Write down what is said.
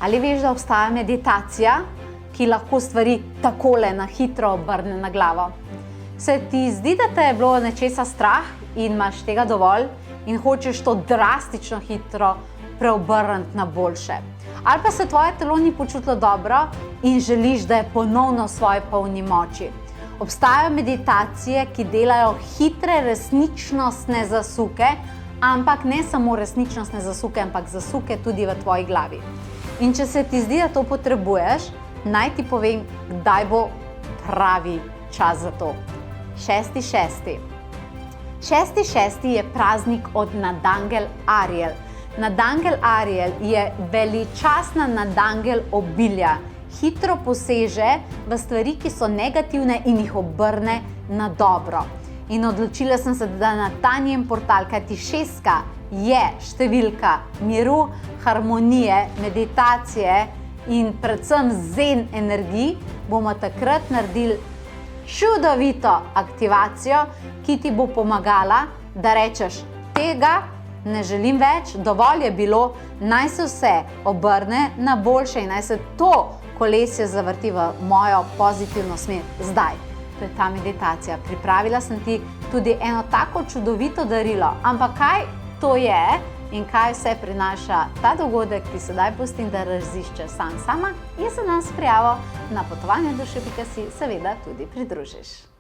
Ali veš, da obstaja meditacija, ki lahko stvari takole na hitro obrne na glavo? Se ti zdi, da te je bilo nečesa strah in imaš tega dovolj in hočeš to drastično hitro preobrniti na boljše? Ali pa se tvoje telo ni počutilo dobro in želiš, da je ponovno v svoji polni moči? Obstajajo meditacije, ki delajo hitre resničnostne zasuke, ampak ne samo resničnostne zasuke, ampak zasuke tudi v tvoji glavi. In če se ti zdi, da to potrebuješ, naj ti povem, kdaj bo pravi čas za to. 6.6. 6.6. je praznik od nadangel Ariel. Nadangel Ariel je veličastna nadangel obilja. Hitro poseže v stvari, ki so negativne in jih obrne na dobro. In odločila sem se, da na ta njen portal, kajti 6 je številka miru, harmonije, meditacije in predvsem zen energij, bomo takrat naredili čudovito aktivacijo, ki ti bo pomagala, da rečeš, tega ne želim več, dovolj je bilo, naj se vse obrne na boljše in naj se to kolesje zavrti v mojo pozitivno smer zdaj. To je ta meditacija. Pripravila sem ti tudi eno tako čudovito darilo, ampak kaj to je in kaj vse prinaša ta dogodek, ti sedaj pustim, da razišče sama in se nas prijavo na potovanje duše.si seveda tudi pridružiš.